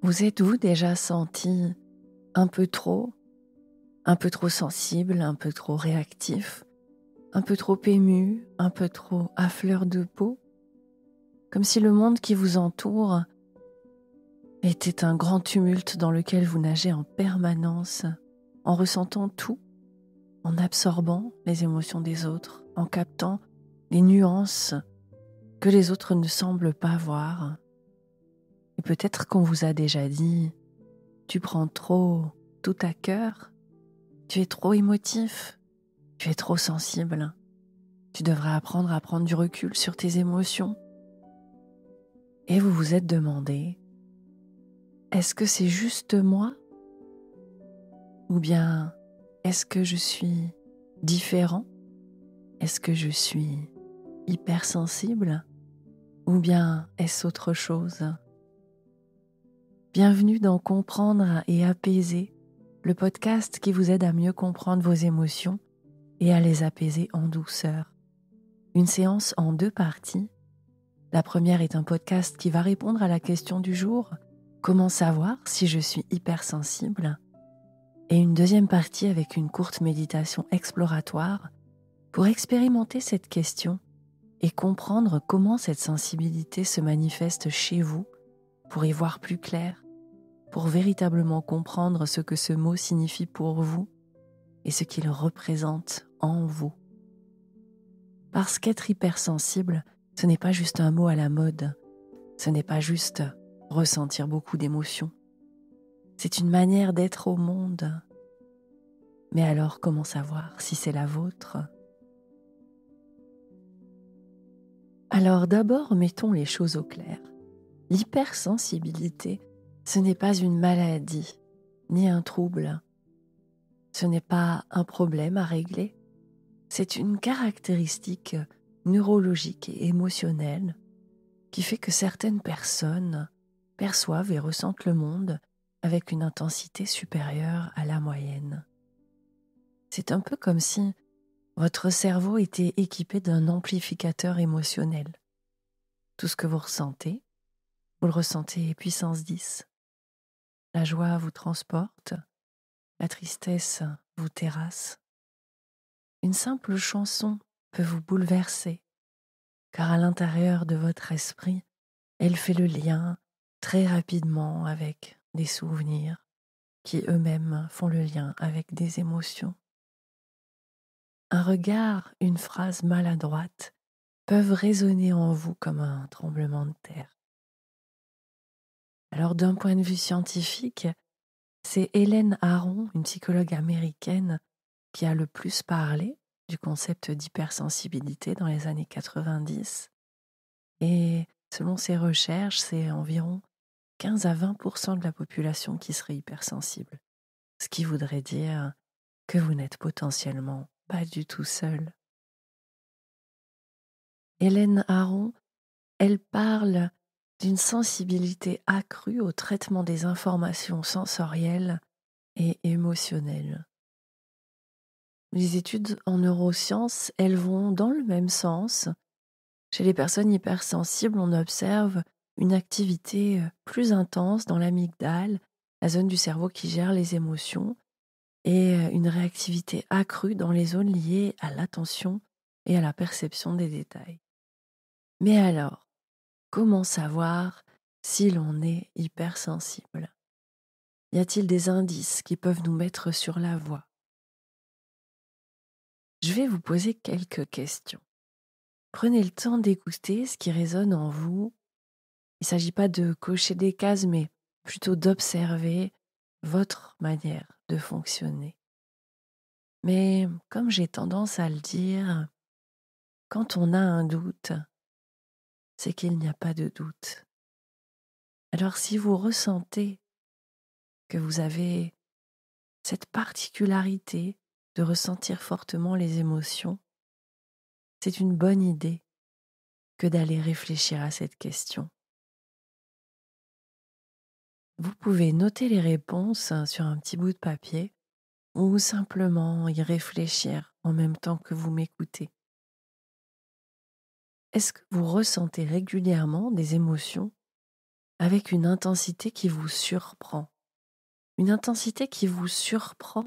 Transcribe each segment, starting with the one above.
Vous êtes-vous déjà senti un peu trop, un peu trop sensible, un peu trop réactif, un peu trop ému, un peu trop à fleur de peau? Comme si le monde qui vous entoure était un grand tumulte dans lequel vous nagez en permanence, en ressentant tout, en absorbant les émotions des autres, en captant les nuances que les autres ne semblent pas voir. Et peut-être qu'on vous a déjà dit: tu prends trop tout à cœur, tu es trop émotif, tu es trop sensible, tu devrais apprendre à prendre du recul sur tes émotions. Et vous vous êtes demandé: est-ce que c'est juste moi? Ou bien est-ce que je suis différent? Est-ce que je suis hypersensible? Ou bien est-ce autre chose? Bienvenue dans Comprendre et apaiser, le podcast qui vous aide à mieux comprendre vos émotions et à les apaiser en douceur. Une séance en 2 parties. La première est un podcast qui va répondre à la question du jour: comment savoir si je suis hypersensible? Et une deuxième partie avec une courte méditation exploratoire pour expérimenter cette question et comprendre comment cette sensibilité se manifeste chez vous, pour y voir plus clair, pour véritablement comprendre ce que ce mot signifie pour vous et ce qu'il représente en vous. Parce qu'être hypersensible, ce n'est pas juste un mot à la mode, ce n'est pas juste ressentir beaucoup d'émotions, c'est une manière d'être au monde. Mais alors, comment savoir si c'est la vôtre? Alors d'abord, mettons les choses au clair. L'hypersensibilité, ce n'est pas une maladie, ni un trouble. Ce n'est pas un problème à régler. C'est une caractéristique neurologique et émotionnelle qui fait que certaines personnes perçoivent et ressentent le monde avec une intensité supérieure à la moyenne. C'est un peu comme si votre cerveau était équipé d'un amplificateur émotionnel. Tout ce que vous le ressentez puissance 10. La joie vous transporte, la tristesse vous terrasse. Une simple chanson peut vous bouleverser, car à l'intérieur de votre esprit, elle fait le lien très rapidement avec des souvenirs qui eux-mêmes font le lien avec des émotions. Un regard, une phrase maladroite peuvent résonner en vous comme un tremblement de terre. Alors d'un point de vue scientifique, c'est Hélène Aron, une psychologue américaine, qui a le plus parlé du concept d'hypersensibilité dans les années 90. Et selon ses recherches, c'est environ 15 à 20% de la population qui serait hypersensible. Ce qui voudrait dire que vous n'êtes potentiellement pas du tout seul. Hélène Aron, elle parle d'une sensibilité accrue au traitement des informations sensorielles et émotionnelles. Les études en neurosciences, elles vont dans le même sens. Chez les personnes hypersensibles, on observe une activité plus intense dans l'amygdale, la zone du cerveau qui gère les émotions, et une réactivité accrue dans les zones liées à l'attention et à la perception des détails. Mais alors, comment savoir si l'on est hypersensible? Y a-t-il des indices qui peuvent nous mettre sur la voie? Je vais vous poser quelques questions. Prenez le temps d'écouter ce qui résonne en vous. Il ne s'agit pas de cocher des cases, mais plutôt d'observer votre manière de fonctionner. Mais comme j'ai tendance à le dire, quand on a un doute, c'est qu'il n'y a pas de doute. Alors si vous ressentez que vous avez cette particularité de ressentir fortement les émotions, c'est une bonne idée que d'aller réfléchir à cette question. Vous pouvez noter les réponses sur un petit bout de papier ou simplement y réfléchir en même temps que vous m'écoutez. Est-ce que vous ressentez régulièrement des émotions avec une intensité qui vous surprend. Une intensité qui vous surprend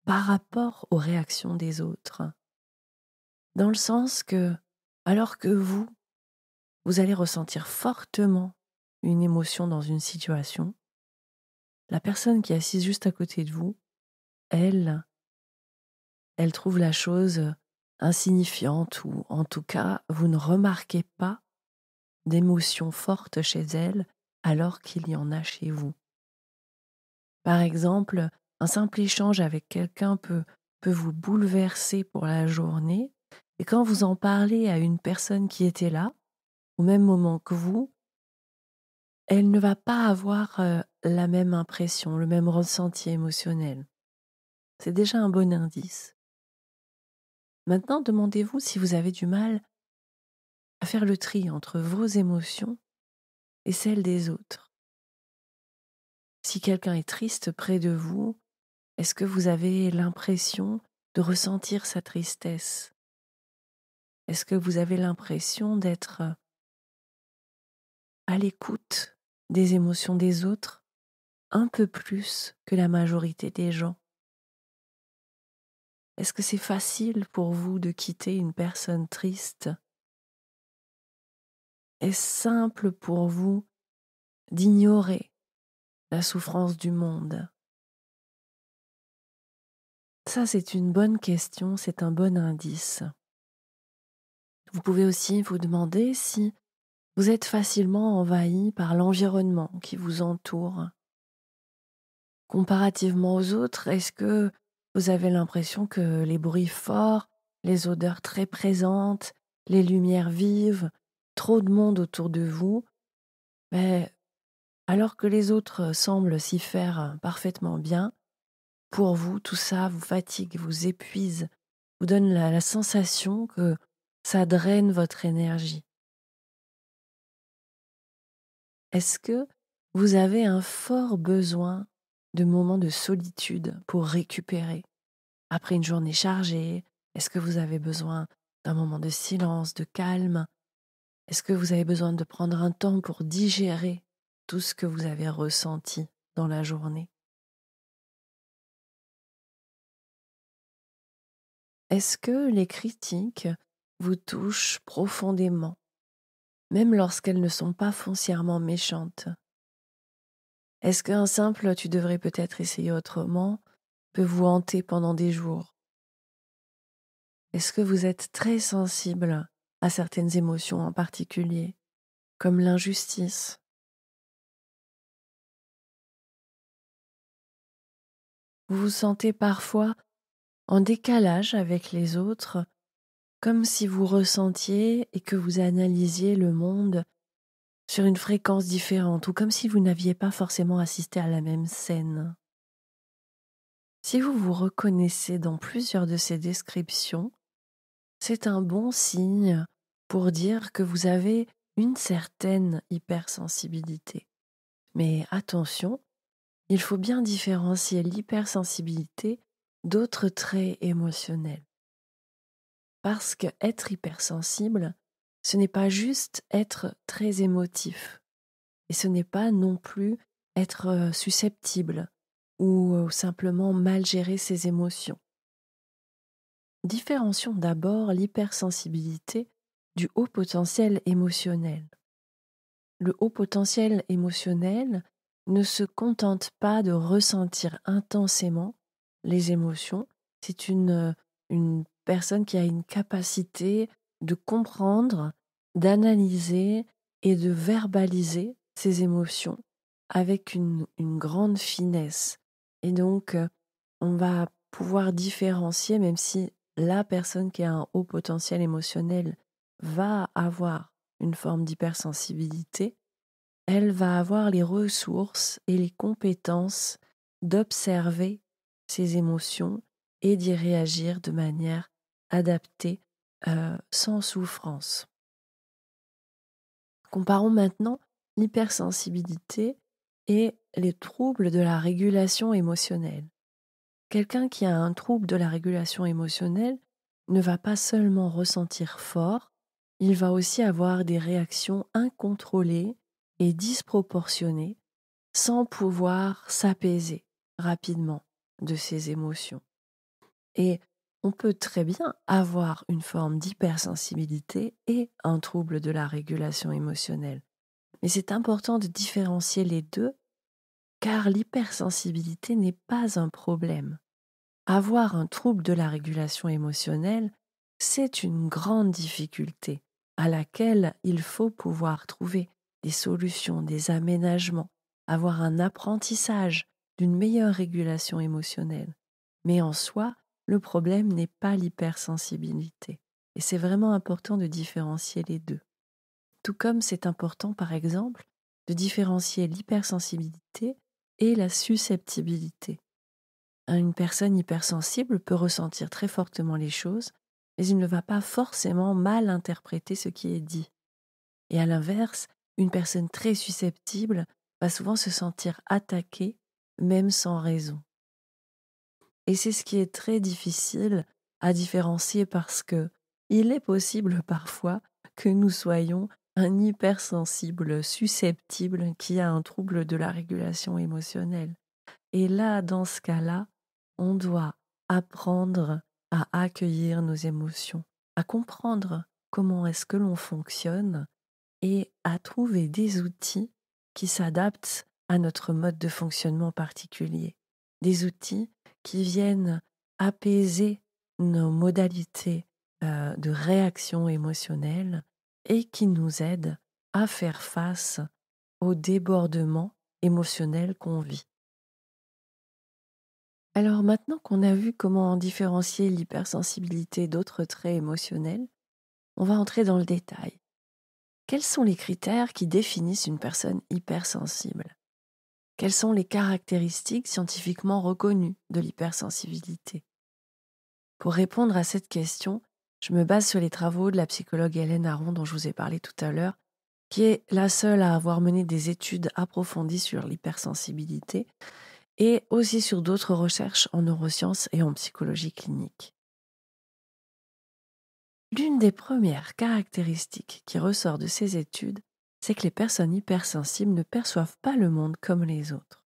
par rapport aux réactions des autres. Dans le sens que, alors que vous allez ressentir fortement une émotion dans une situation, la personne qui est assise juste à côté de vous, elle, elle trouve la chose insignifiante ou en tout cas, vous ne remarquez pas d'émotions fortes chez elle alors qu'il y en a chez vous. Par exemple, un simple échange avec quelqu'un peut vous bouleverser pour la journée et quand vous en parlez à une personne qui était là, au même moment que vous, elle ne va pas avoir la même impression, le même ressenti émotionnel. C'est déjà un bon indice. Maintenant, demandez-vous si vous avez du mal à faire le tri entre vos émotions et celles des autres. Si quelqu'un est triste près de vous, est-ce que vous avez l'impression de ressentir sa tristesse? Est-ce que vous avez l'impression d'être à l'écoute des émotions des autres un peu plus que la majorité des gens? Est-ce que c'est facile pour vous de quitter une personne triste? Est-ce simple pour vous d'ignorer la souffrance du monde? Ça, c'est une bonne question, c'est un bon indice. Vous pouvez aussi vous demander si vous êtes facilement envahi par l'environnement qui vous entoure. Comparativement aux autres, est-ce que vous avez l'impression que les bruits forts, les odeurs très présentes, les lumières vives, trop de monde autour de vous, ben, alors que les autres semblent s'y faire parfaitement bien, pour vous, tout ça vous fatigue, vous épuise, vous donne la sensation que ça draine votre énergie? Est-ce que vous avez un fort besoin de moments de solitude pour récupérer? Après une journée chargée, est-ce que vous avez besoin d'un moment de silence, de calme? Est-ce que vous avez besoin de prendre un temps pour digérer tout ce que vous avez ressenti dans la journée? Est-ce que les critiques vous touchent profondément, même lorsqu'elles ne sont pas foncièrement méchantes? Est-ce qu'un simple «tu devrais peut-être essayer autrement» peut vous hanter pendant des jours? Est-ce que vous êtes très sensible à certaines émotions en particulier, comme l'injustice? Vous vous sentez parfois en décalage avec les autres, comme si vous ressentiez et que vous analysiez le monde sur une fréquence différente ou comme si vous n'aviez pas forcément assisté à la même scène. Si vous vous reconnaissez dans plusieurs de ces descriptions, c'est un bon signe pour dire que vous avez une certaine hypersensibilité. Mais attention, il faut bien différencier l'hypersensibilité d'autres traits émotionnels. Parce que être hypersensible, ce n'est pas juste être très émotif. Et ce n'est pas non plus être susceptible ou simplement mal gérer ses émotions. Différencions d'abord l'hypersensibilité du haut potentiel émotionnel. Le haut potentiel émotionnel ne se contente pas de ressentir intensément les émotions. C'est une personne qui a une capacité de comprendre, d'analyser et de verbaliser ses émotions avec une grande finesse. Et donc, on va pouvoir différencier, même si la personne qui a un haut potentiel émotionnel va avoir une forme d'hypersensibilité, elle va avoir les ressources et les compétences d'observer ses émotions et d'y réagir de manière adaptée, sans souffrance. Comparons maintenant l'hypersensibilité et les troubles de la régulation émotionnelle. Quelqu'un qui a un trouble de la régulation émotionnelle ne va pas seulement ressentir fort, il va aussi avoir des réactions incontrôlées est disproportionnée sans pouvoir s'apaiser rapidement de ses émotions. Et on peut très bien avoir une forme d'hypersensibilité et un trouble de la régulation émotionnelle. Mais c'est important de différencier les deux, car l'hypersensibilité n'est pas un problème. Avoir un trouble de la régulation émotionnelle, c'est une grande difficulté à laquelle il faut pouvoir trouver des solutions, des aménagements, avoir un apprentissage d'une meilleure régulation émotionnelle. Mais en soi, le problème n'est pas l'hypersensibilité. Et c'est vraiment important de différencier les deux. Tout comme c'est important, par exemple, de différencier l'hypersensibilité et la susceptibilité. Une personne hypersensible peut ressentir très fortement les choses, mais il ne va pas forcément mal interpréter ce qui est dit. Et à l'inverse, une personne très susceptible va souvent se sentir attaquée, même sans raison. Et c'est ce qui est très difficile à différencier parce que il est possible parfois que nous soyons un hypersensible susceptible qui a un trouble de la régulation émotionnelle. Et là, dans ce cas-là, on doit apprendre à accueillir nos émotions, à comprendre comment est-ce que l'on fonctionne et à trouver des outils qui s'adaptent à notre mode de fonctionnement particulier. Des outils qui viennent apaiser nos modalités de réaction émotionnelle et qui nous aident à faire face au débordement émotionnel qu'on vit. Alors maintenant qu'on a vu comment différencier l'hypersensibilité d'autres traits émotionnels, on va entrer dans le détail. Quels sont les critères qui définissent une personne hypersensible? Quelles sont les caractéristiques scientifiquement reconnues de l'hypersensibilité? Pour répondre à cette question, je me base sur les travaux de la psychologue Hélène Aron dont je vous ai parlé tout à l'heure, qui est la seule à avoir mené des études approfondies sur l'hypersensibilité et aussi sur d'autres recherches en neurosciences et en psychologie clinique. L'une des premières caractéristiques qui ressort de ces études, c'est que les personnes hypersensibles ne perçoivent pas le monde comme les autres.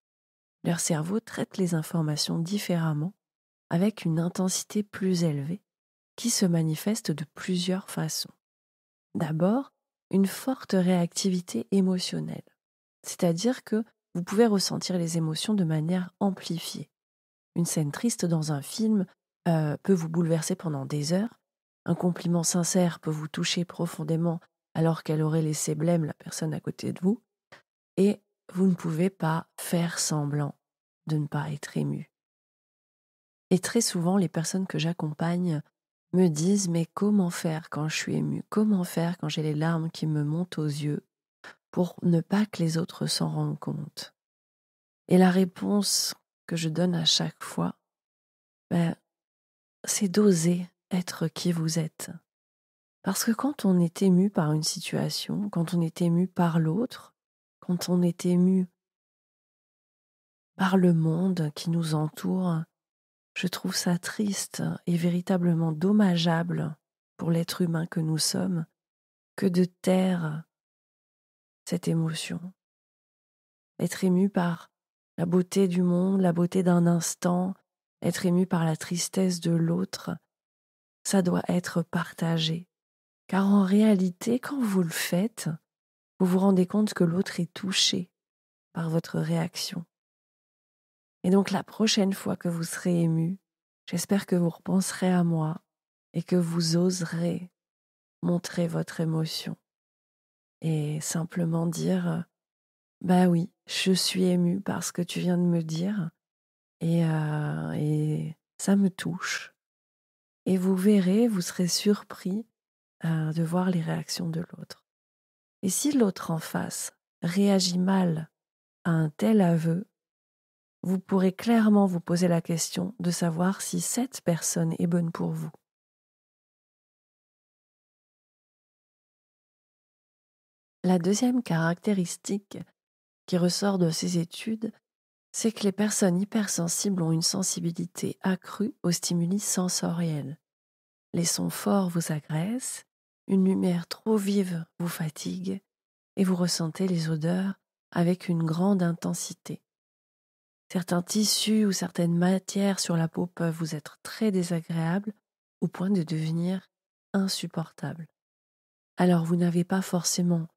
Leur cerveau traite les informations différemment, avec une intensité plus élevée, qui se manifeste de plusieurs façons. D'abord, une forte réactivité émotionnelle, c'est-à-dire que vous pouvez ressentir les émotions de manière amplifiée. Une scène triste dans un film peut vous bouleverser pendant des heures. Un compliment sincère peut vous toucher profondément alors qu'elle aurait laissé blême la personne à côté de vous. Et vous ne pouvez pas faire semblant de ne pas être ému. Et très souvent, les personnes que j'accompagne me disent « Mais comment faire quand je suis émue? Comment faire quand j'ai les larmes qui me montent aux yeux pour ne pas que les autres s'en rendent compte ?» Et la réponse que je donne à chaque fois, c'est d'oser être qui vous êtes. Parce que quand on est ému par une situation, quand on est ému par l'autre, quand on est ému par le monde qui nous entoure, je trouve ça triste et véritablement dommageable pour l'être humain que nous sommes que de taire cette émotion. Être ému par la beauté du monde, la beauté d'un instant, être ému par la tristesse de l'autre, ça doit être partagé. Car en réalité, quand vous le faites, vous vous rendez compte que l'autre est touché par votre réaction. Et donc la prochaine fois que vous serez ému, j'espère que vous repenserez à moi et que vous oserez montrer votre émotion et simplement dire « Bah oui, je suis ému par ce que tu viens de me dire et ça me touche. » Et vous verrez, vous serez surpris de voir les réactions de l'autre. Et si l'autre en face réagit mal à un tel aveu, vous pourrez clairement vous poser la question de savoir si cette personne est bonne pour vous. La deuxième caractéristique qui ressort de ces études, c'est que les personnes hypersensibles ont une sensibilité accrue aux stimuli sensoriels. Les sons forts vous agressent, une lumière trop vive vous fatigue et vous ressentez les odeurs avec une grande intensité. Certains tissus ou certaines matières sur la peau peuvent vous être très désagréables au point de devenir insupportables. Alors vous n'avez pas forcément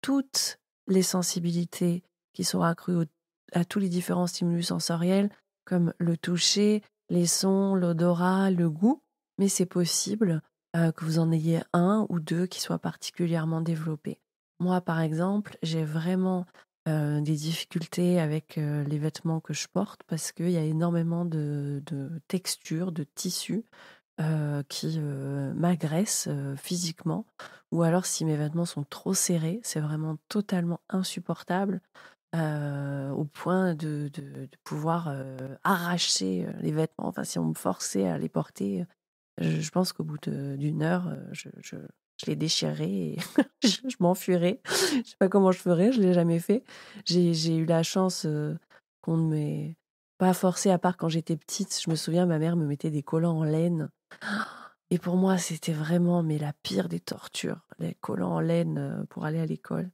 toutes les sensibilités qui sont accrues à tous les différents stimulus sensoriels, comme le toucher, les sons, l'odorat, le goût, mais c'est possible que vous en ayez un ou deux qui soient particulièrement développés. Moi, par exemple, j'ai vraiment des difficultés avec les vêtements que je porte parce qu'il y a énormément de textures, de tissus qui m'agressent physiquement, ou alors si mes vêtements sont trop serrés, c'est vraiment totalement insupportable, au point de pouvoir arracher les vêtements. Enfin, si on me forçait à les porter, je pense qu'au bout d'une heure, je les déchirerais et je m'enfuirais. Je sais pas comment je ferais, je l'ai jamais fait. J'ai eu la chance qu'on ne m'ait pas forcé, à part quand j'étais petite. Je me souviens, ma mère me mettait des collants en laine. Et pour moi, c'était vraiment mais la pire des tortures, les collants en laine pour aller à l'école.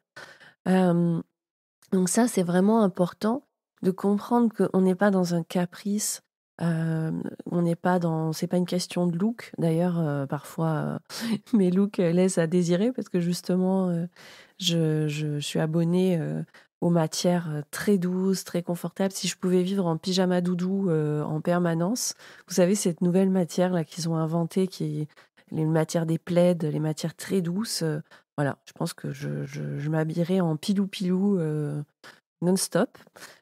Euh, donc ça, c'est vraiment important de comprendre qu'on n'est pas dans un caprice, on n'est pas dans, c'est pas une question de look. D'ailleurs, parfois, mes looks laissent à désirer parce que justement, je suis abonnée aux matières très douces, très confortables. Si je pouvais vivre en pyjama doudou en permanence, vous savez, cette nouvelle matière là qu'ils ont inventée, qui est les matières des plaids, les matières très douces. Voilà, je pense que je m'habillerais en pilou-pilou non-stop.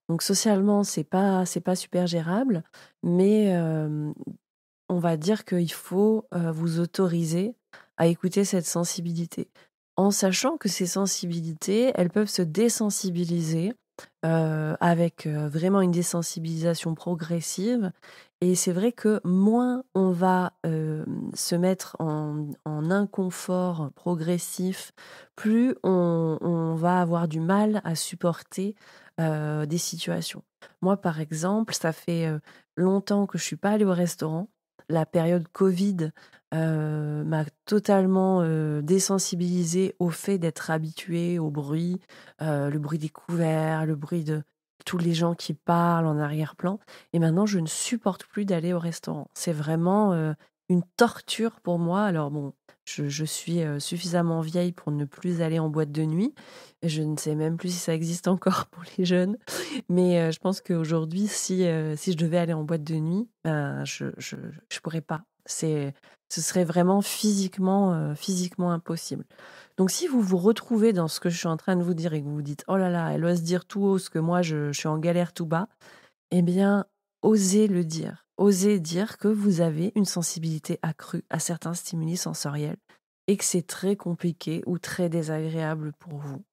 Donc socialement, c'est pas super gérable, mais on va dire qu'il faut vous autoriser à écouter cette sensibilité, en sachant que ces sensibilités, elles peuvent se désensibiliser avec vraiment une désensibilisation progressive. Et c'est vrai que moins on va se mettre en inconfort progressif, plus on va avoir du mal à supporter des situations. Moi, par exemple, ça fait longtemps que je suis pas allée au restaurant. La période Covid m'a totalement désensibilisée au fait d'être habituée au bruit, le bruit des couverts, le bruit de tous les gens qui parlent en arrière-plan. Et maintenant, je ne supporte plus d'aller au restaurant. C'est vraiment une torture pour moi. Alors bon, je suis suffisamment vieille pour ne plus aller en boîte de nuit. Je ne sais même plus si ça existe encore pour les jeunes. Mais je pense qu'aujourd'hui, si je devais aller en boîte de nuit, ben, je pourrais pas. Ce serait vraiment physiquement impossible. Donc si vous vous retrouvez dans ce que je suis en train de vous dire et que vous vous dites: «Oh là là, elle ose dire tout haut ce que moi je suis en galère tout bas», eh bien, osez le dire. Osez dire que vous avez une sensibilité accrue à certains stimuli sensoriels et que c'est très compliqué ou très désagréable pour vous.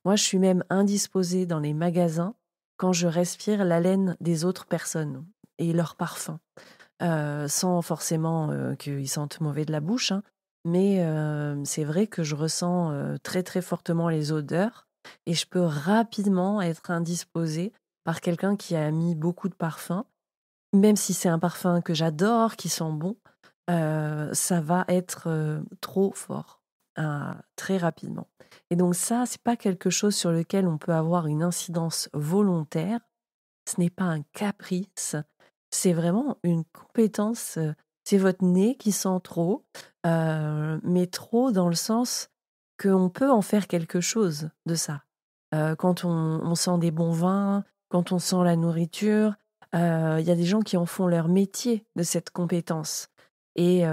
Moi, je suis même indisposée dans les magasins quand je respire l'haleine des autres personnes et leur parfum. Sans forcément qu'ils sentent mauvais de la bouche, hein, mais c'est vrai que je ressens très très fortement les odeurs et je peux rapidement être indisposée par quelqu'un qui a mis beaucoup de parfum. Même si c'est un parfum que j'adore, qui sent bon, ça va être trop fort, très rapidement. Et donc ça, c'est pas quelque chose sur lequel on peut avoir une incidence volontaire. Ce n'est pas un caprice, c'est vraiment une compétence, c'est votre nez qui sent trop, mais trop dans le sens qu'on peut en faire quelque chose de ça. Quand on sent des bons vins, quand on sent la nourriture, il y a des gens qui en font leur métier de cette compétence et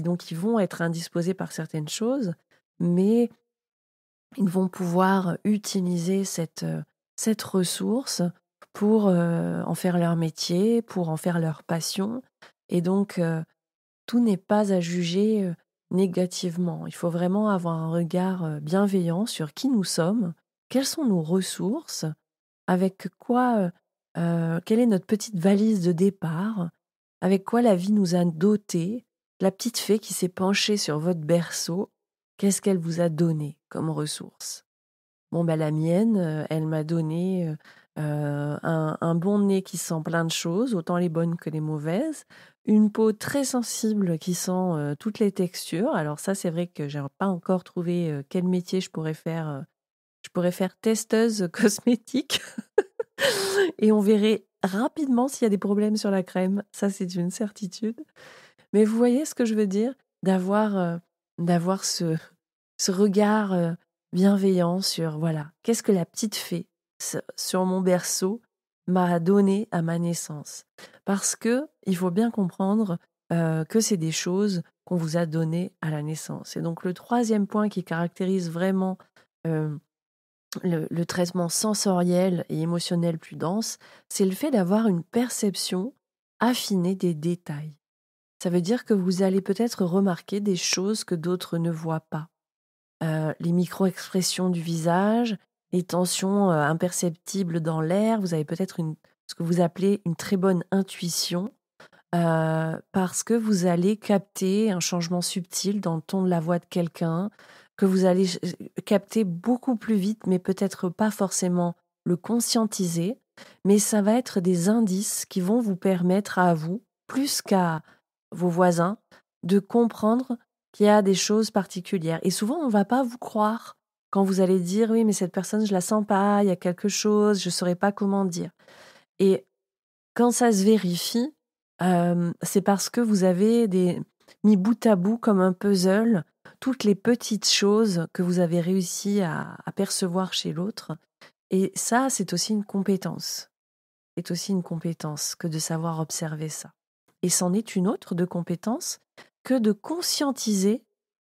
donc ils vont être indisposés par certaines choses, mais ils vont pouvoir utiliser cette ressource pour en faire leur métier, pour en faire leur passion. Et donc, tout n'est pas à juger négativement. Il faut vraiment avoir un regard bienveillant sur qui nous sommes, quelles sont nos ressources, avec quoi, quelle est notre petite valise de départ, avec quoi la vie nous a dotés, la petite fée qui s'est penchée sur votre berceau, qu'est-ce qu'elle vous a donné comme ressource? Bon, bah, la mienne, elle m'a donné, un bon nez qui sent plein de choses, autant les bonnes que les mauvaises. Une peau très sensible qui sent, toutes les textures. Alors ça, c'est vrai que j'ai pas encore trouvé, quel métier je pourrais faire, Je pourrais faire testeuse cosmétique et on verrait rapidement s'il y a des problèmes sur la crème. Ça, c'est une certitude. Mais vous voyez ce que je veux dire? D'avoir ce regard bienveillant sur, voilà, qu'est-ce que la petite fée sur mon berceau m'a donné à ma naissance. Parce que il faut bien comprendre que c'est des choses qu'on vous a données à la naissance. Et donc le troisième point qui caractérise vraiment euh, le traitement sensoriel et émotionnel plus dense, c'est le fait d'avoir une perception affinée des détails. Ça veut dire que vous allez peut-être remarquer des choses que d'autres ne voient pas. Les micro-expressions du visage, les tensions imperceptibles dans l'air, vous avez peut-être ce que vous appelez une très bonne intuition, parce que vous allez capter un changement subtil dans le ton de la voix de quelqu'un, que vous allez capter beaucoup plus vite, mais peut-être pas forcément le conscientiser, mais ça va être des indices qui vont vous permettre à vous, plus qu'à vos voisins, de comprendre qu'il y a des choses particulières. Et souvent, on ne va pas vous croire quand vous allez dire oui, mais cette personne, je la sens pas, il y a quelque chose, je ne saurais pas comment dire. Et quand ça se vérifie, c'est parce que vous avez mis bout à bout comme un puzzle toutes les petites choses que vous avez réussi à percevoir chez l'autre. Et ça, c'est aussi une compétence. C'est aussi une compétence que de savoir observer ça. Et c'en est une autre de compétence que de conscientiser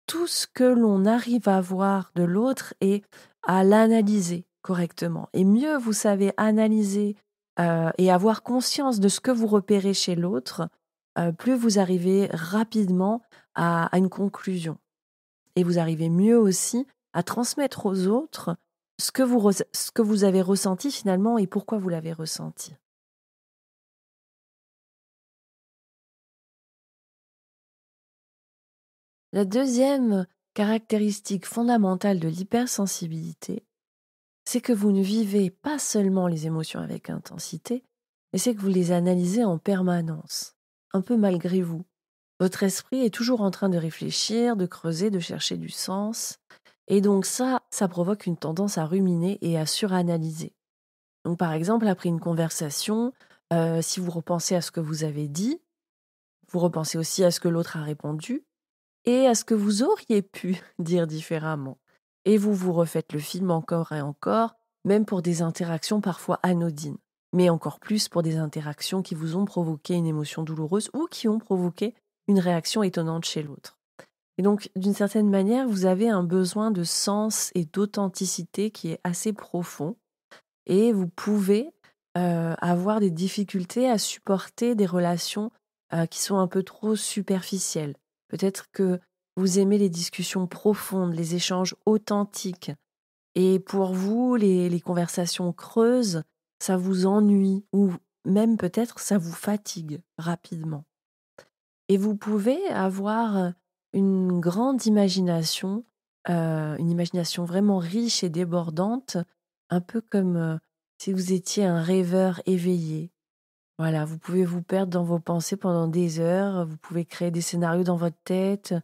tout ce que l'on arrive à voir de l'autre et à l'analyser correctement. Et mieux vous savez analyser et avoir conscience de ce que vous repérez chez l'autre, plus vous arrivez rapidement à une conclusion. Et vous arrivez mieux aussi à transmettre aux autres ce que vous avez ressenti finalement et pourquoi vous l'avez ressenti. La deuxième caractéristique fondamentale de l'hypersensibilité, c'est que vous ne vivez pas seulement les émotions avec intensité, mais c'est que vous les analysez en permanence, un peu malgré vous. Votre esprit est toujours en train de réfléchir, de creuser, de chercher du sens. Et donc ça provoque une tendance à ruminer et à suranalyser. Donc par exemple, après une conversation, si vous repensez à ce que vous avez dit, vous repensez aussi à ce que l'autre a répondu, et à ce que vous auriez pu dire différemment. Et vous vous refaites le film encore et encore, même pour des interactions parfois anodines, mais encore plus pour des interactions qui vous ont provoqué une émotion douloureuse ou qui ont provoqué une réaction étonnante chez l'autre. Et donc, d'une certaine manière, vous avez un besoin de sens et d'authenticité qui est assez profond, et vous pouvez avoir des difficultés à supporter des relations qui sont un peu trop superficielles. Peut-être que vous aimez les discussions profondes, les échanges authentiques. Et pour vous, les conversations creuses, ça vous ennuie ou même peut-être ça vous fatigue rapidement. Et vous pouvez avoir une grande imagination, une imagination vraiment riche et débordante, un peu comme si vous étiez un rêveur éveillé. Voilà, vous pouvez vous perdre dans vos pensées pendant des heures, vous pouvez créer des scénarios dans votre tête,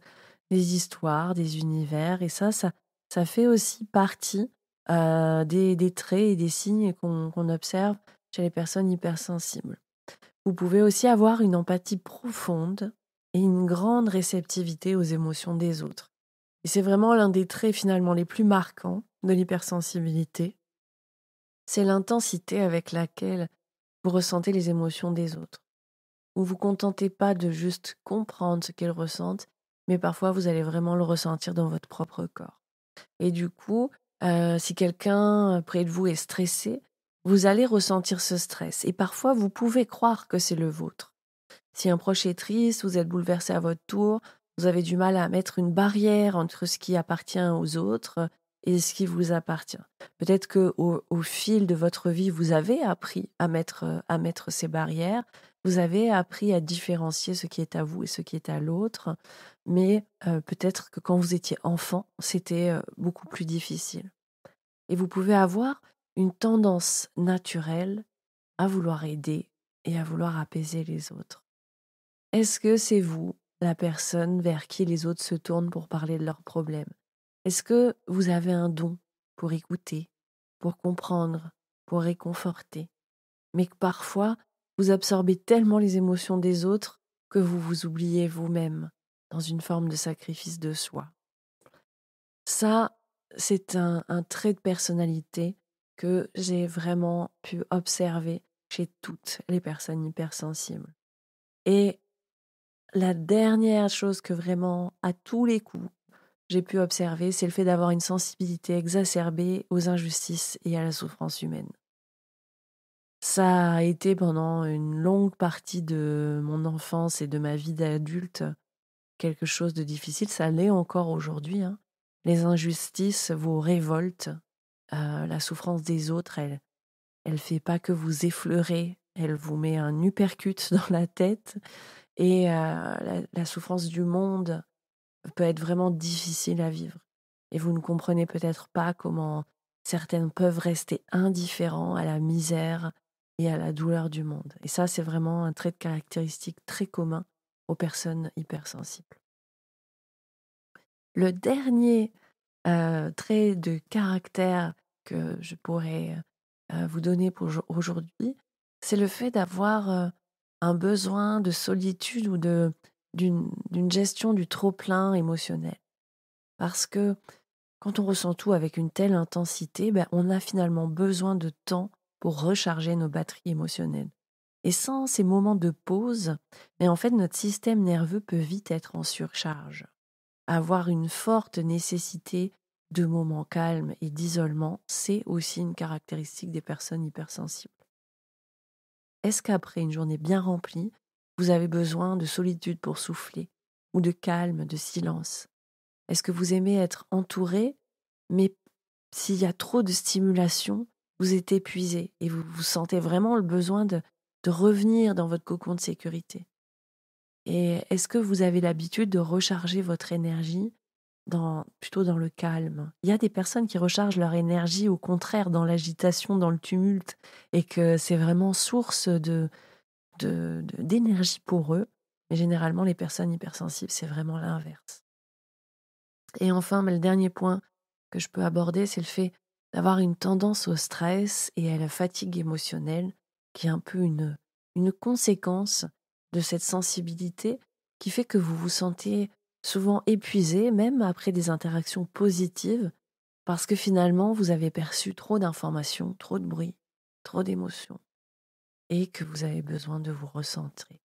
des histoires, des univers, et ça fait aussi partie des traits et des signes qu'on observe chez les personnes hypersensibles. Vous pouvez aussi avoir une empathie profonde et une grande réceptivité aux émotions des autres. Et c'est vraiment l'un des traits finalement les plus marquants de l'hypersensibilité. C'est l'intensité avec laquelle vous ressentez les émotions des autres. Vous ne vous contentez pas de juste comprendre ce qu'ils ressentent, mais parfois vous allez vraiment le ressentir dans votre propre corps. Et du coup, si quelqu'un près de vous est stressé, vous allez ressentir ce stress. Et parfois, vous pouvez croire que c'est le vôtre. Si un proche est triste, vous êtes bouleversé à votre tour, vous avez du mal à mettre une barrière entre ce qui appartient aux autres et ce qui vous appartient. Peut-être qu'au fil de votre vie, vous avez appris à mettre ces barrières, vous avez appris à différencier ce qui est à vous et ce qui est à l'autre, mais peut-être que quand vous étiez enfant, c'était beaucoup plus difficile. Et vous pouvez avoir une tendance naturelle à vouloir aider et à vouloir apaiser les autres. Est-ce que c'est vous, la personne vers qui les autres se tournent pour parler de leurs problèmes? Est-ce que vous avez un don pour écouter, pour comprendre, pour réconforter. Mais que parfois, vous absorbez tellement les émotions des autres que vous vous oubliez vous-même dans une forme de sacrifice de soi. Ça, c'est un trait de personnalité que j'ai vraiment pu observer chez toutes les personnes hypersensibles. Et la dernière chose que vraiment, à tous les coups, j'ai pu observer, c'est le fait d'avoir une sensibilité exacerbée aux injustices et à la souffrance humaine. Ça a été pendant une longue partie de mon enfance et de ma vie d'adulte quelque chose de difficile. Ça l'est encore aujourd'hui, hein. Les injustices vous révoltent. La souffrance des autres, elle fait pas que vous effleurer, elle vous met un uppercut dans la tête. Et la souffrance du monde peut être vraiment difficile à vivre. Et vous ne comprenez peut-être pas comment certaines peuvent rester indifférents à la misère et à la douleur du monde. Et ça, c'est vraiment un trait de caractéristique très commun aux personnes hypersensibles. Le dernier trait de caractère que je pourrais vous donner pour aujourd'hui, c'est le fait d'avoir un besoin de solitude ou d'une gestion du trop-plein émotionnel. Parce que quand on ressent tout avec une telle intensité, on a finalement besoin de temps pour recharger nos batteries émotionnelles. Et sans ces moments de pause, en fait, notre système nerveux peut vite être en surcharge. Avoir une forte nécessité de moments calmes et d'isolement, c'est aussi une caractéristique des personnes hypersensibles. Est-ce qu'après une journée bien remplie, vous avez besoin de solitude pour souffler, ou de calme, de silence? Est-ce que vous aimez être entouré, mais s'il y a trop de stimulation, vous êtes épuisé et vous sentez vraiment le besoin de revenir dans votre cocon de sécurité? Et est-ce que vous avez l'habitude de recharger votre énergie plutôt dans le calme? Il y a des personnes qui rechargent leur énergie au contraire dans l'agitation, dans le tumulte, et que c'est vraiment source d'énergie pour eux. Mais généralement, les personnes hypersensibles, c'est vraiment l'inverse. Et enfin, le dernier point que je peux aborder, c'est le fait d'avoir une tendance au stress et à la fatigue émotionnelle, qui est un peu une conséquence de cette sensibilité qui fait que vous vous sentez souvent épuisé, même après des interactions positives, parce que finalement, vous avez perçu trop d'informations, trop de bruit, trop d'émotions, et que vous avez besoin de vous recentrer.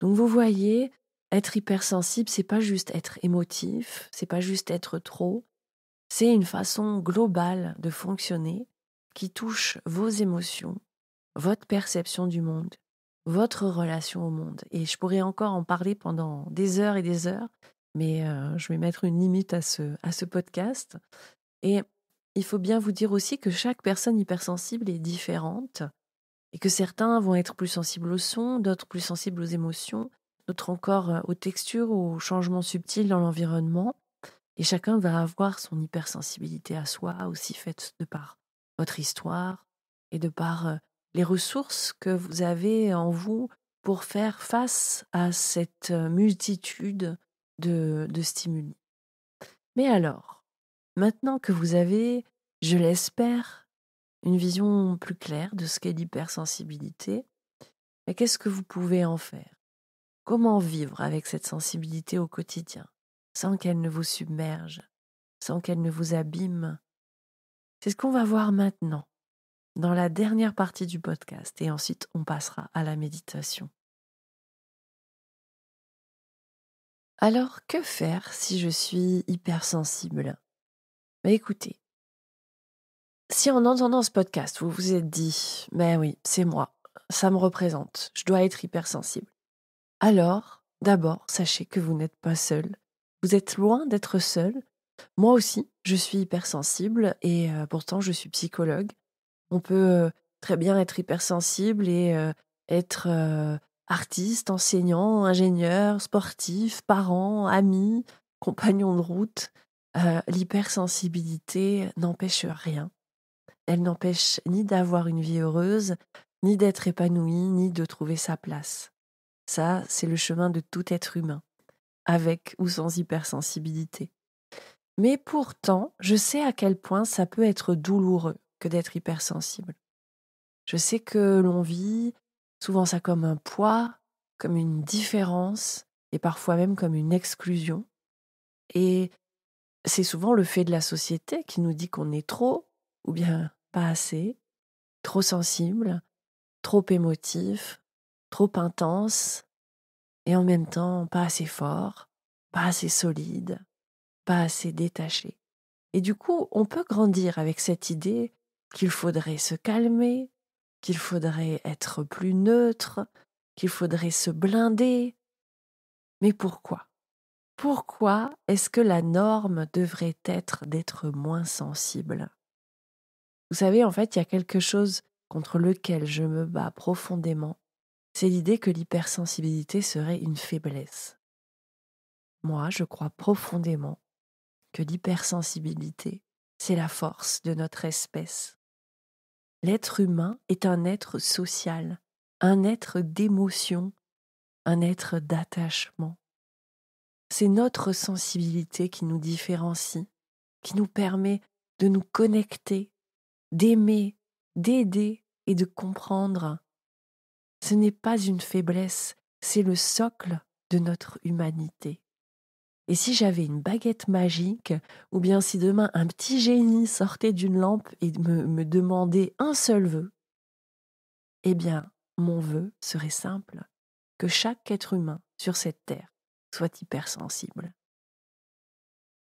Donc vous voyez, être hypersensible, c'est pas juste être émotif, c'est pas juste être trop, c'est une façon globale de fonctionner qui touche vos émotions, votre perception du monde, votre relation au monde. Et je pourrais encore en parler pendant des heures et des heures, mais je vais mettre une limite à ce podcast. Et il faut bien vous dire aussi que chaque personne hypersensible est différente et que certains vont être plus sensibles au son, d'autres plus sensibles aux émotions, d'autres encore aux textures ou aux changements subtils dans l'environnement. Et chacun va avoir son hypersensibilité à soi, aussi faite de par votre histoire et de par les ressources que vous avez en vous pour faire face à cette multitude de stimuli. Mais alors, maintenant que vous avez, je l'espère, une vision plus claire de ce qu'est l'hypersensibilité, qu'est-ce que vous pouvez en faire? Comment vivre avec cette sensibilité au quotidien, sans qu'elle ne vous submerge, sans qu'elle ne vous abîme? C'est ce qu'on va voir maintenant, dans la dernière partie du podcast, et ensuite on passera à la méditation. Alors, que faire si je suis hypersensible? Écoutez, si en entendant ce podcast, vous vous êtes dit: «Ben oui, c'est moi, ça me représente, je dois être hypersensible», alors, d'abord, sachez que vous n'êtes pas seul. Vous êtes loin d'être seul. Moi aussi, je suis hypersensible et pourtant je suis psychologue. On peut, très bien être hypersensible et être, artiste, enseignant, ingénieur, sportif, parent, ami, compagnon de route. L'hypersensibilité n'empêche rien. Elle n'empêche ni d'avoir une vie heureuse, ni d'être épanoui, ni de trouver sa place. Ça, c'est le chemin de tout être humain, avec ou sans hypersensibilité. Mais pourtant, je sais à quel point ça peut être douloureux que d'être hypersensible. Je sais que l'on vit souvent ça comme un poids, comme une différence et parfois même comme une exclusion. Et c'est souvent le fait de la société qui nous dit qu'on est trop ou bien pas assez, trop sensible, trop émotif, trop intense et en même temps pas assez fort, pas assez solide, pas assez détaché. Et du coup, on peut grandir avec cette idée qu'il faudrait se calmer, qu'il faudrait être plus neutre, qu'il faudrait se blinder. Mais pourquoi? Pourquoi est-ce que la norme devrait être d'être moins sensible? Vous savez, en fait, il y a quelque chose contre lequel je me bats profondément. C'est l'idée que l'hypersensibilité serait une faiblesse. Moi, je crois profondément que l'hypersensibilité, c'est la force de notre espèce. L'être humain est un être social, un être d'émotion, un être d'attachement. C'est notre sensibilité qui nous différencie, qui nous permet de nous connecter, d'aimer, d'aider et de comprendre. Ce n'est pas une faiblesse, c'est le socle de notre humanité. Et si j'avais une baguette magique, ou bien si demain un petit génie sortait d'une lampe et me demandait un seul vœu, eh bien, mon vœu serait simple, que chaque être humain sur cette terre soit hypersensible.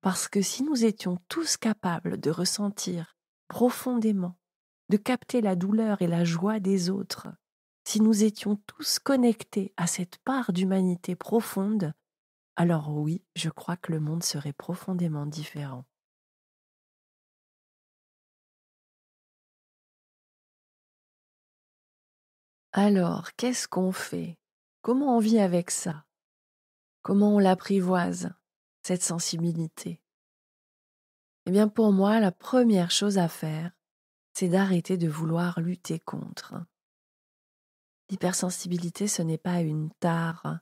Parce que si nous étions tous capables de ressentir profondément, de capter la douleur et la joie des autres, si nous étions tous connectés à cette part d'humanité profonde, alors oui, je crois que le monde serait profondément différent. Alors, qu'est-ce qu'on fait? Comment on vit avec ça? Comment on l'apprivoise, cette sensibilité? Eh bien, pour moi, la première chose à faire, c'est d'arrêter de vouloir lutter contre. L'hypersensibilité, ce n'est pas une tare,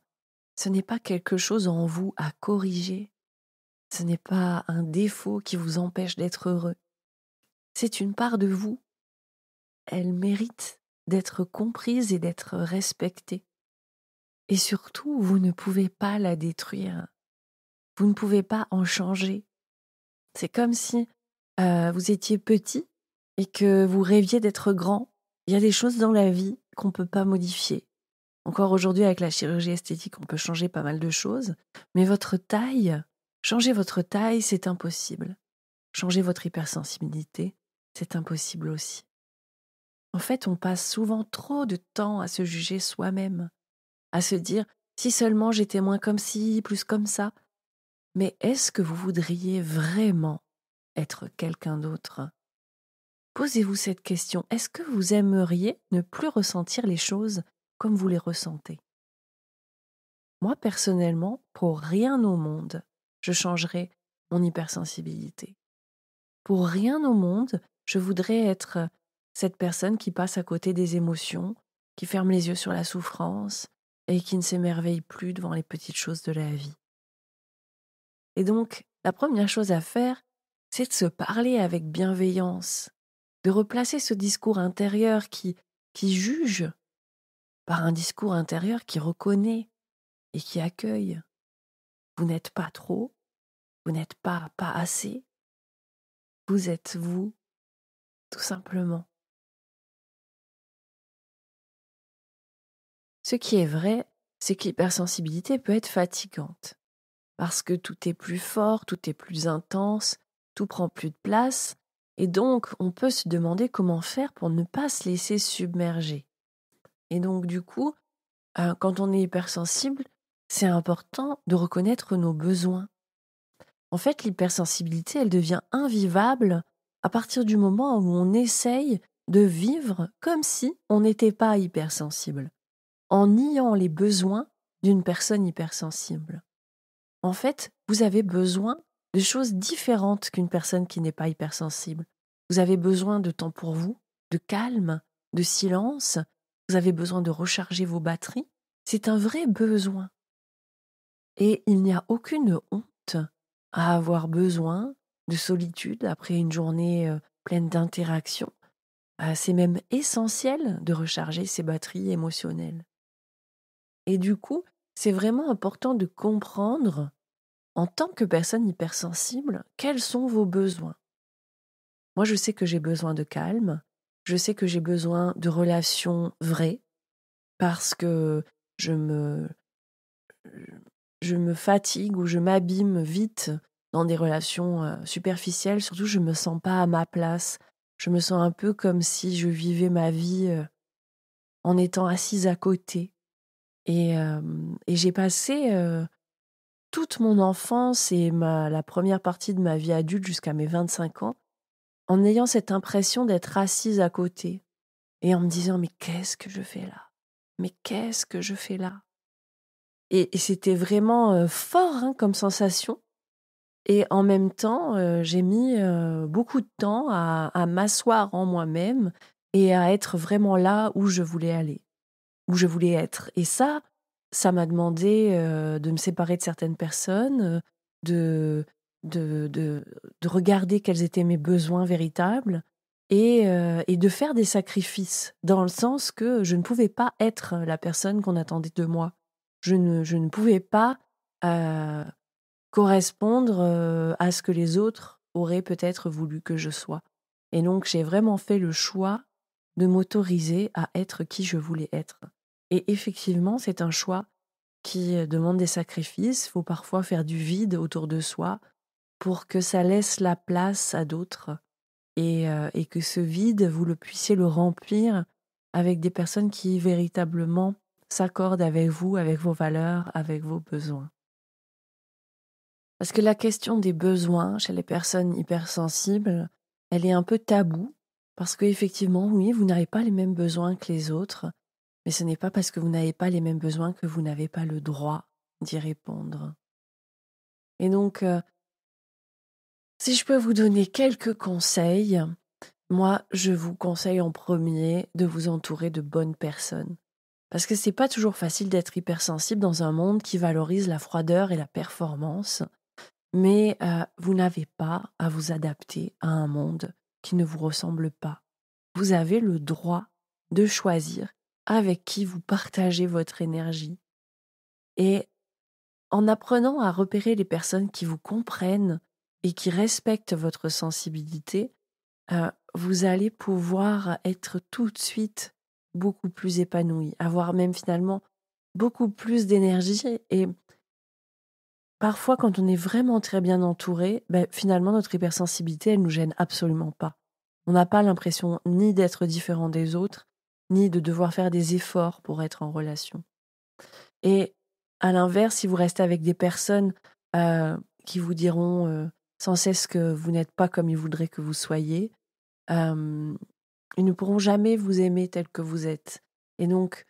ce n'est pas quelque chose en vous à corriger, ce n'est pas un défaut qui vous empêche d'être heureux. C'est une part de vous, elle mérite d'être comprise et d'être respectée. Et surtout, vous ne pouvez pas la détruire, vous ne pouvez pas en changer. C'est comme si vous étiez petit et que vous rêviez d'être grand. Il y a des choses dans la vie qu'on ne peut pas modifier. Encore aujourd'hui, avec la chirurgie esthétique, on peut changer pas mal de choses, mais votre taille, changer votre taille, c'est impossible. Changer votre hypersensibilité, c'est impossible aussi. En fait, on passe souvent trop de temps à se juger soi-même, à se dire si seulement j'étais moins comme ci, plus comme ça. Mais est-ce que vous voudriez vraiment être quelqu'un d'autre? Posez-vous cette question. Est-ce que vous aimeriez ne plus ressentir les choses comme vous les ressentez? Moi, personnellement, pour rien au monde, je changerais mon hypersensibilité. Pour rien au monde, je voudrais être cette personne qui passe à côté des émotions, qui ferme les yeux sur la souffrance et qui ne s'émerveille plus devant les petites choses de la vie. Et donc, la première chose à faire, c'est de se parler avec bienveillance, de replacer ce discours intérieur qui juge par un discours intérieur qui reconnaît et qui accueille. Vous n'êtes pas trop, vous n'êtes pas assez, vous êtes vous, tout simplement. Ce qui est vrai, c'est que l'hypersensibilité peut être fatigante, parce que tout est plus fort, tout est plus intense, tout prend plus de place, et donc on peut se demander comment faire pour ne pas se laisser submerger. Et donc du coup, quand on est hypersensible, c'est important de reconnaître nos besoins. En fait, l'hypersensibilité, elle devient invivable à partir du moment où on essaye de vivre comme si on n'était pas hypersensible, en niant les besoins d'une personne hypersensible. En fait, vous avez besoin de choses différentes qu'une personne qui n'est pas hypersensible. Vous avez besoin de temps pour vous, de calme, de silence. Vous avez besoin de recharger vos batteries. C'est un vrai besoin. Et il n'y a aucune honte à avoir besoin de solitude après une journée pleine d'interactions. C'est même essentiel de recharger ses batteries émotionnelles. Et du coup, c'est vraiment important de comprendre, en tant que personne hypersensible, quels sont vos besoins. Moi, je sais que j'ai besoin de calme, je sais que j'ai besoin de relations vraies, parce que je me, je me fatigue ou je m'abîme vite dans des relations superficielles. Surtout, je me sens pas à ma place. Je me sens un peu comme si je vivais ma vie en étant assise à côté. Et j'ai passé toute mon enfance et la première partie de ma vie adulte jusqu'à mes 25 ans en ayant cette impression d'être assise à côté et en me disant: «Mais qu'est-ce que je fais là? Mais qu'est-ce que je fais là?» Et c'était vraiment fort comme sensation. Et en même temps, j'ai mis beaucoup de temps à m'asseoir en moi-même et à être vraiment là où je voulais aller, où je voulais être. Et ça m'a demandé de me séparer de certaines personnes, de, de, de, de regarder quels étaient mes besoins véritables et de faire des sacrifices, dans le sens que je ne pouvais pas être la personne qu'on attendait de moi. Je ne pouvais pas euh, correspondre à ce que les autres auraient peut-être voulu que je sois. Et donc, j'ai vraiment fait le choix de m'autoriser à être qui je voulais être. Et effectivement, c'est un choix qui demande des sacrifices. Il faut parfois faire du vide autour de soi pour que ça laisse la place à d'autres et que ce vide, vous le puissiez le remplir avec des personnes qui véritablement s'accordent avec vous, avec vos valeurs, avec vos besoins. Parce que la question des besoins chez les personnes hypersensibles, elle est un peu taboue, parce qu'effectivement, oui, vous n'avez pas les mêmes besoins que les autres, mais ce n'est pas parce que vous n'avez pas les mêmes besoins que vous n'avez pas le droit d'y répondre. Et donc, si je peux vous donner quelques conseils, moi, je vous conseille en premier de vous entourer de bonnes personnes. Parce que c'est pas toujours facile d'être hypersensible dans un monde qui valorise la froideur et la performance. Mais vous n'avez pas à vous adapter à un monde qui ne vous ressemble pas. Vous avez le droit de choisir avec qui vous partagez votre énergie. Et en apprenant à repérer les personnes qui vous comprennent et qui respectent votre sensibilité, vous allez pouvoir être tout de suite beaucoup plus épanoui, avoir même finalement beaucoup plus d'énergie. Et parfois, quand on est vraiment très bien entouré, finalement, notre hypersensibilité, elle nous gêne absolument pas. On n'a pas l'impression ni d'être différent des autres, ni de devoir faire des efforts pour être en relation. Et à l'inverse, si vous restez avec des personnes qui vous diront sans cesse que vous n'êtes pas comme ils voudraient que vous soyez, euh, ils ne pourront jamais vous aimer tel que vous êtes. Et donc,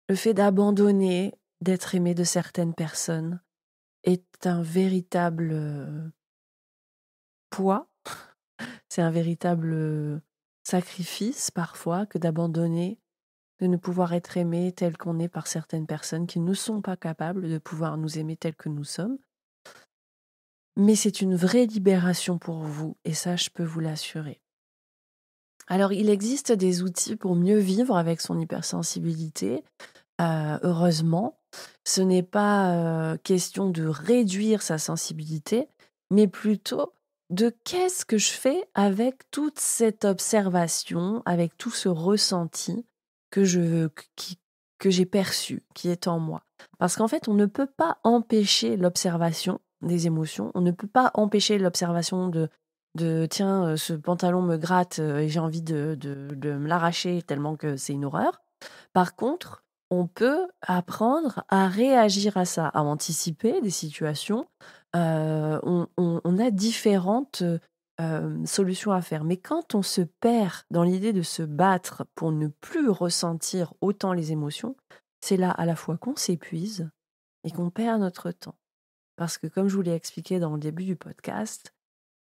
le fait d'abandonner, d'être aimé de certaines personnes, est un véritable poids, c'est un véritable sacrifice parfois que d'abandonner, de ne pouvoir être aimé tel qu'on est par certaines personnes qui ne sont pas capables de pouvoir nous aimer tel que nous sommes. Mais c'est une vraie libération pour vous, et ça, je peux vous l'assurer. Alors, il existe des outils pour mieux vivre avec son hypersensibilité. Heureusement, ce n'est pas question de réduire sa sensibilité, mais plutôt de qu'est-ce que je fais avec toute cette observation, avec tout ce ressenti que que j'ai perçu, qui est en moi. Parce qu'en fait, on ne peut pas empêcher l'observation des émotions, on ne peut pas empêcher l'observation de tiens, ce pantalon me gratte et j'ai envie de me l'arracher tellement que c'est une horreur. Par contre, on peut apprendre à réagir à ça, à anticiper des situations. On a différentes solutions à faire. Mais quand on se perd dans l'idée de se battre pour ne plus ressentir autant les émotions, c'est là à la fois qu'on s'épuise et qu'on perd notre temps. Parce que comme je vous l'ai expliqué dans le début du podcast,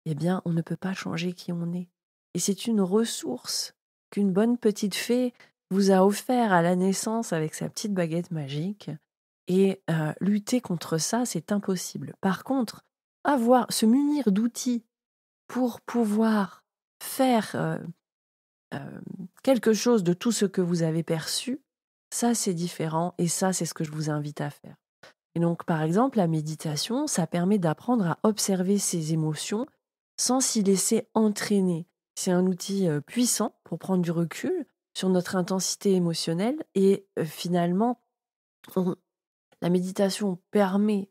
eh bien, on ne peut pas changer qui on est. Et c'est une ressource qu'une bonne petite fée vous a offert à la naissance avec sa petite baguette magique. Et lutter contre ça, c'est impossible. Par contre, se munir d'outils pour pouvoir faire quelque chose de tout ce que vous avez perçu, ça c'est différent et ça c'est ce que je vous invite à faire. Et donc par exemple, la méditation, ça permet d'apprendre à observer ses émotions sans s'y laisser entraîner. C'est un outil puissant pour prendre du recul sur notre intensité émotionnelle et finalement, on- la méditation permet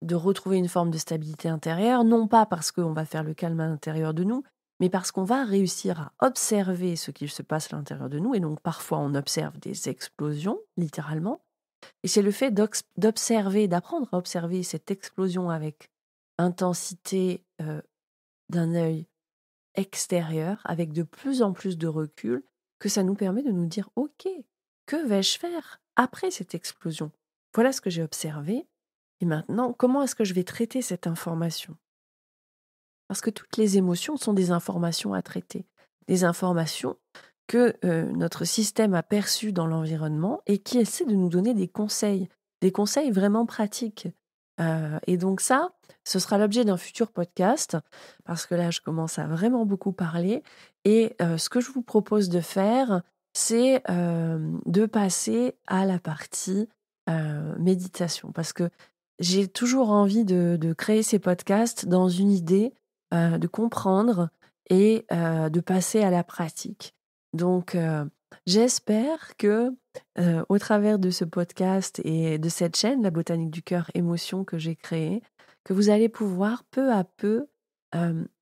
de retrouver une forme de stabilité intérieure, non pas parce qu'on va faire le calme à l'intérieur de nous, mais parce qu'on va réussir à observer ce qu'il se passe à l'intérieur de nous. Et donc parfois on observe des explosions, littéralement. Et c'est le fait d'observer, d'apprendre à observer cette explosion avec intensité d'un œil extérieur, avec de plus en plus de recul, que ça nous permet de nous dire, OK, que vais-je faire après cette explosion? Voilà ce que j'ai observé. Et maintenant, comment est-ce que je vais traiter cette information? Parce que toutes les émotions sont des informations à traiter, des informations que notre système a perçues dans l'environnement et qui essaient de nous donner des conseils vraiment pratiques. Et donc ça, ce sera l'objet d'un futur podcast, parce que là, je commence à vraiment beaucoup parler. Et ce que je vous propose de faire, c'est de passer à la partie méditation, parce que j'ai toujours envie de créer ces podcasts dans une idée de comprendre et de passer à la pratique. Donc, j'espère que, au travers de ce podcast et de cette chaîne, La Botanique du Cœur Émotion que j'ai créée, que vous allez pouvoir peu à peu,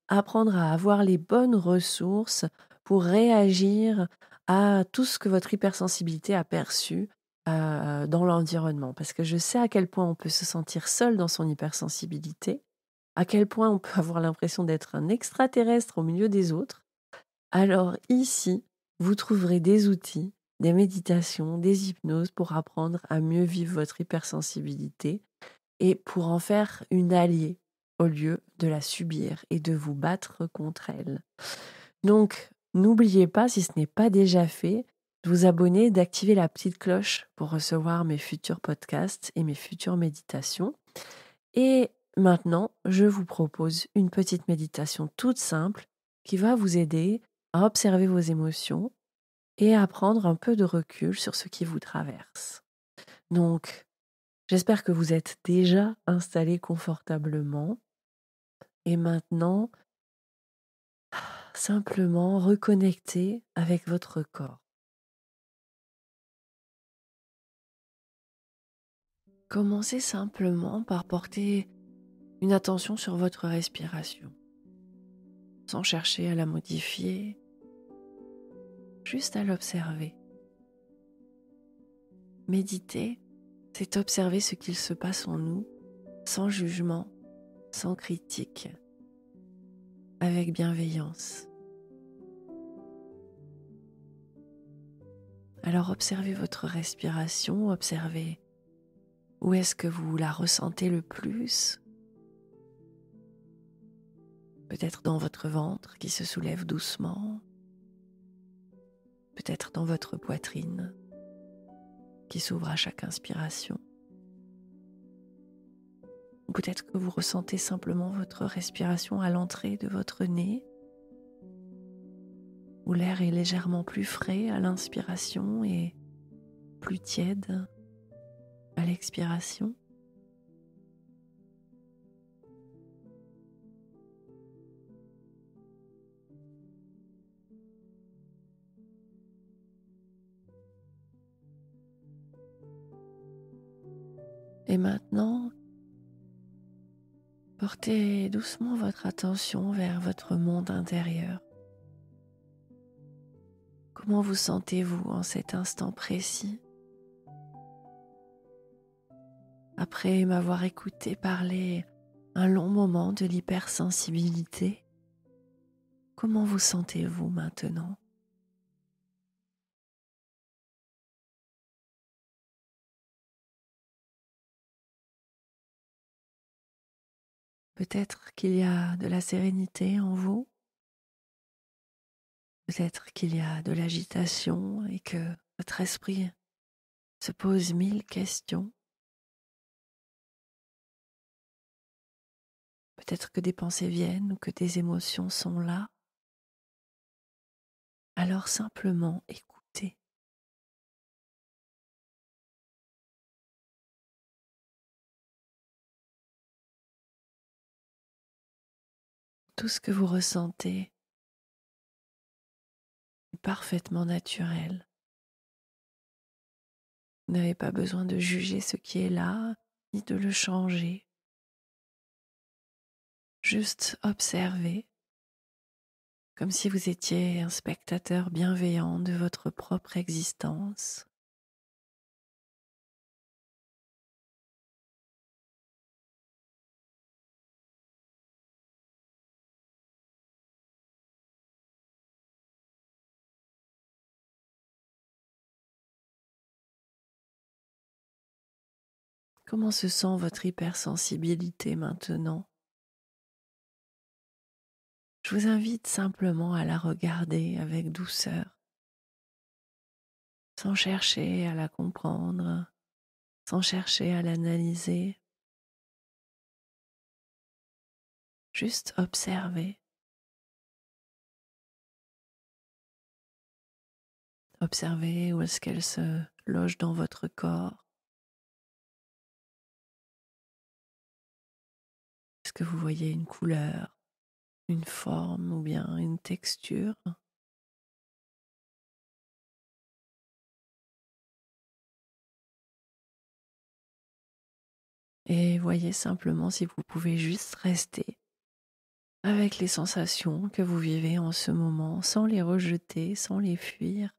apprendre à avoir les bonnes ressources pour réagir à tout ce que votre hypersensibilité a perçu, dans l'environnement. Parce que je sais à quel point on peut se sentir seul dans son hypersensibilité, à quel point on peut avoir l'impression d'être un extraterrestre au milieu des autres. Alors ici, vous trouverez des outils, des méditations, des hypnoses pour apprendre à mieux vivre votre hypersensibilité et pour en faire une alliée au lieu de la subir et de vous battre contre elle. Donc, n'oubliez pas, si ce n'est pas déjà fait, de vous abonner, d'activer la petite cloche pour recevoir mes futurs podcasts et mes futures méditations. Et maintenant, je vous propose une petite méditation toute simple qui va vous aider à observer vos émotions et à prendre un peu de recul sur ce qui vous traverse. Donc, j'espère que vous êtes déjà installé confortablement. Et maintenant, simplement reconnecter avec votre corps. Commencez simplement par porter une attention sur votre respiration, sans chercher à la modifier, juste à l'observer. Méditer, c'est observer ce qu'il se passe en nous, sans jugement, sans critique, avec bienveillance. Alors observez votre respiration, observez où est-ce que vous la ressentez le plus. Peut-être dans votre ventre qui se soulève doucement, peut-être dans votre poitrine qui s'ouvre à chaque inspiration. Ou peut-être que vous ressentez simplement votre respiration à l'entrée de votre nez, où l'air est légèrement plus frais à l'inspiration et plus tiède à l'expiration. Et maintenant, portez doucement votre attention vers votre monde intérieur. Comment vous sentez-vous en cet instant précis? Après m'avoir écouté parler un long moment de l'hypersensibilité, comment vous sentez-vous maintenant? Peut-être qu'il y a de la sérénité en vous, peut-être qu'il y a de l'agitation et que votre esprit se pose mille questions. peut-être que des pensées viennent ou que des émotions sont là. Alors simplement écoutez. Tout ce que vous ressentez est parfaitement naturel. Vous n'avez pas besoin de juger ce qui est là, ni de le changer. Juste observer, comme si vous étiez un spectateur bienveillant de votre propre existence. Comment se sent votre hypersensibilité maintenant? Je vous invite simplement à la regarder avec douceur, sans chercher à la comprendre, sans chercher à l'analyser, juste observer. Observez où est-ce qu'elle se loge dans votre corps. Est-ce que vous voyez une couleur, une forme ou bien une texture? Et voyez simplement si vous pouvez juste rester avec les sensations que vous vivez en ce moment, sans les rejeter, sans les fuir,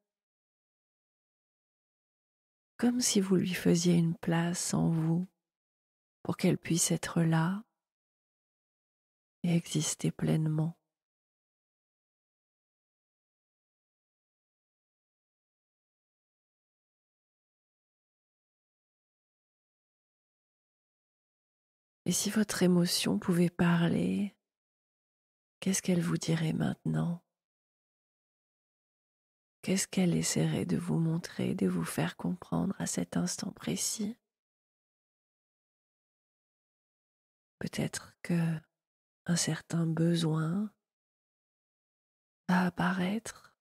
comme si vous lui faisiez une place en vous pour qu'elle puisse être là et exister pleinement. Et si votre émotion pouvait parler, qu'est-ce qu'elle vous dirait maintenant? Qu'est-ce qu'elle essaierait de vous montrer, de vous faire comprendre à cet instant précis? Peut-être que un certain besoin va apparaître,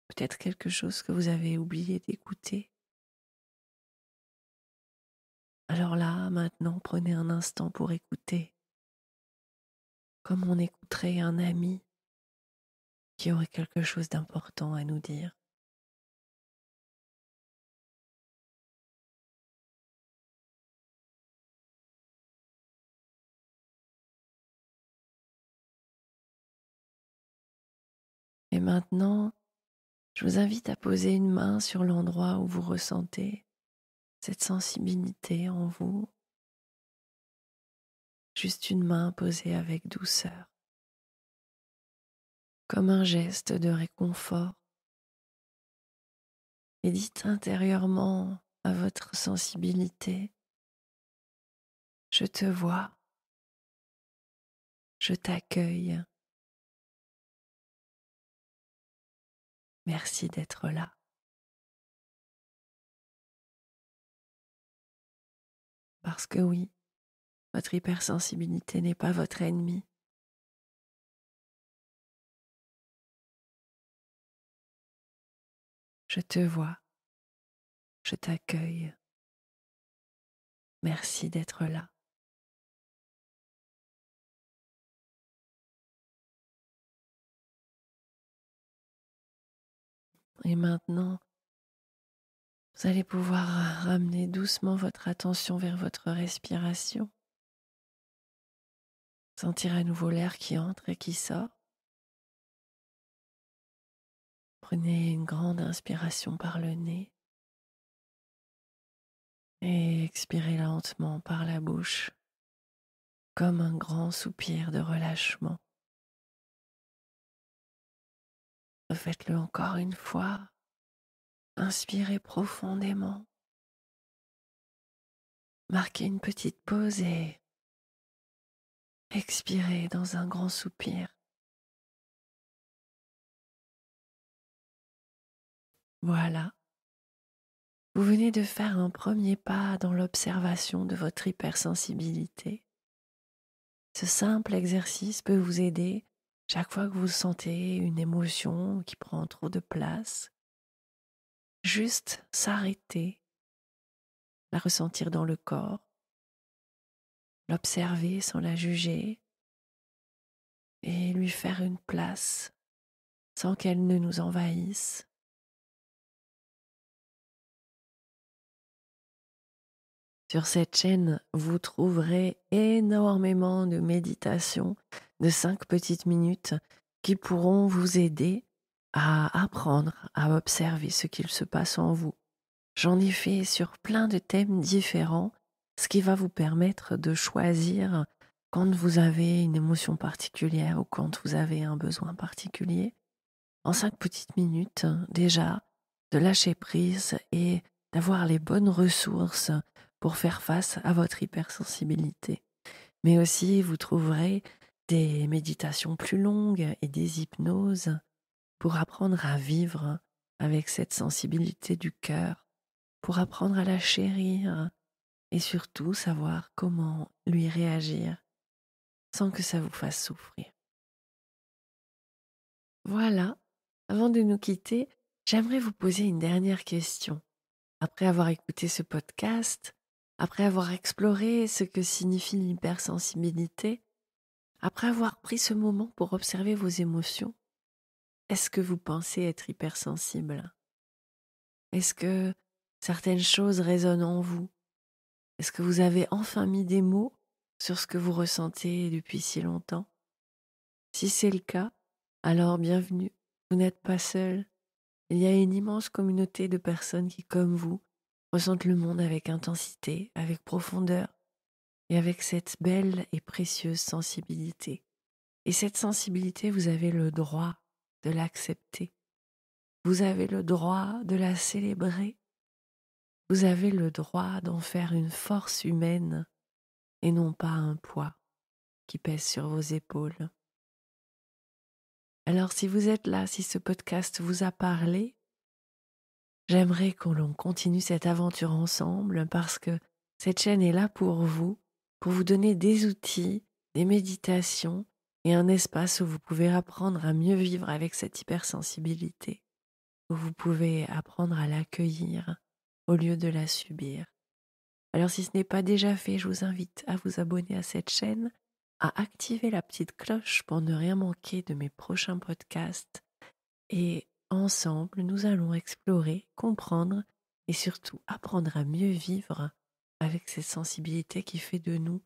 peut-être quelque chose que vous avez oublié d'écouter. Alors là, maintenant, prenez un instant pour écouter, comme on écouterait un ami qui aurait quelque chose d'important à nous dire. Et maintenant, je vous invite à poser une main sur l'endroit où vous ressentez cette sensibilité en vous. Juste une main posée avec douceur, comme un geste de réconfort. Et dites intérieurement à votre sensibilité: je te vois, je t'accueille, merci d'être là. Parce que oui, votre hypersensibilité n'est pas votre ennemi. Je te vois, je t'accueille, merci d'être là. Et maintenant, vous allez pouvoir ramener doucement votre attention vers votre respiration. Sentir à nouveau l'air qui entre et qui sort. Prenez une grande inspiration par le nez et expirez lentement par la bouche, comme un grand soupir de relâchement. Refaites-le encore une fois. Inspirez profondément. Marquez une petite pause et expirez dans un grand soupir. Voilà. Vous venez de faire un premier pas dans l'observation de votre hypersensibilité. Ce simple exercice peut vous aider chaque fois que vous sentez une émotion qui prend trop de place. Juste s'arrêter, la ressentir dans le corps, l'observer sans la juger et lui faire une place sans qu'elle ne nous envahisse. Sur cette chaîne, vous trouverez énormément de méditations de 5 petites minutes qui pourront vous aider à apprendre à observer ce qu'il se passe en vous. J'en ai fait sur plein de thèmes différents, ce qui va vous permettre de choisir quand vous avez une émotion particulière ou quand vous avez un besoin particulier. En 5 petites minutes, déjà, de lâcher prise et d'avoir les bonnes ressources pour faire face à votre hypersensibilité. Mais aussi, vous trouverez des méditations plus longues et des hypnoses pour apprendre à vivre avec cette sensibilité du cœur, pour apprendre à la chérir et surtout savoir comment lui réagir sans que ça vous fasse souffrir. Voilà, avant de nous quitter, j'aimerais vous poser une dernière question. Après avoir écouté ce podcast, après avoir exploré ce que signifie l'hypersensibilité, après avoir pris ce moment pour observer vos émotions, est-ce que vous pensez être hypersensible? Est-ce que certaines choses résonnent en vous? Est-ce que vous avez enfin mis des mots sur ce que vous ressentez depuis si longtemps? Si c'est le cas, alors bienvenue, vous n'êtes pas seul. Il y a une immense communauté de personnes qui, comme vous, ressentent le monde avec intensité, avec profondeur et avec cette belle et précieuse sensibilité. Et cette sensibilité, vous avez le droit de l'accepter. Vous avez le droit de la célébrer. Vous avez le droit d'en faire une force humaine et non pas un poids qui pèse sur vos épaules. Alors si vous êtes là, si ce podcast vous a parlé, j'aimerais qu'on continue cette aventure ensemble parce que cette chaîne est là pour vous donner des outils, des méditations et un espace où vous pouvez apprendre à mieux vivre avec cette hypersensibilité, où vous pouvez apprendre à l'accueillir au lieu de la subir. Alors si ce n'est pas déjà fait, je vous invite à vous abonner à cette chaîne, à activer la petite cloche pour ne rien manquer de mes prochains podcasts et ensemble, nous allons explorer, comprendre et surtout apprendre à mieux vivre avec cette sensibilité qui fait de nous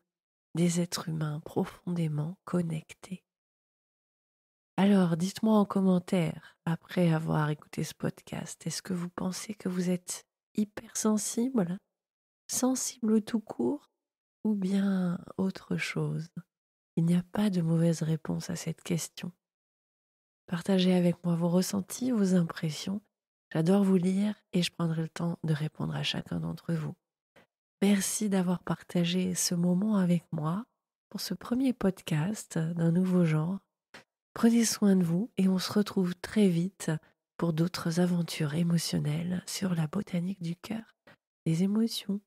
des êtres humains profondément connectés. Alors, dites-moi en commentaire, après avoir écouté ce podcast, est-ce que vous pensez que vous êtes hypersensible, sensible tout court, ou bien autre chose? Il n'y a pas de mauvaise réponse à cette question. Partagez avec moi vos ressentis, vos impressions. J'adore vous lire et je prendrai le temps de répondre à chacun d'entre vous. Merci d'avoir partagé ce moment avec moi pour ce premier podcast d'un nouveau genre. Prenez soin de vous et on se retrouve très vite pour d'autres aventures émotionnelles sur la botanique du cœur, des émotions.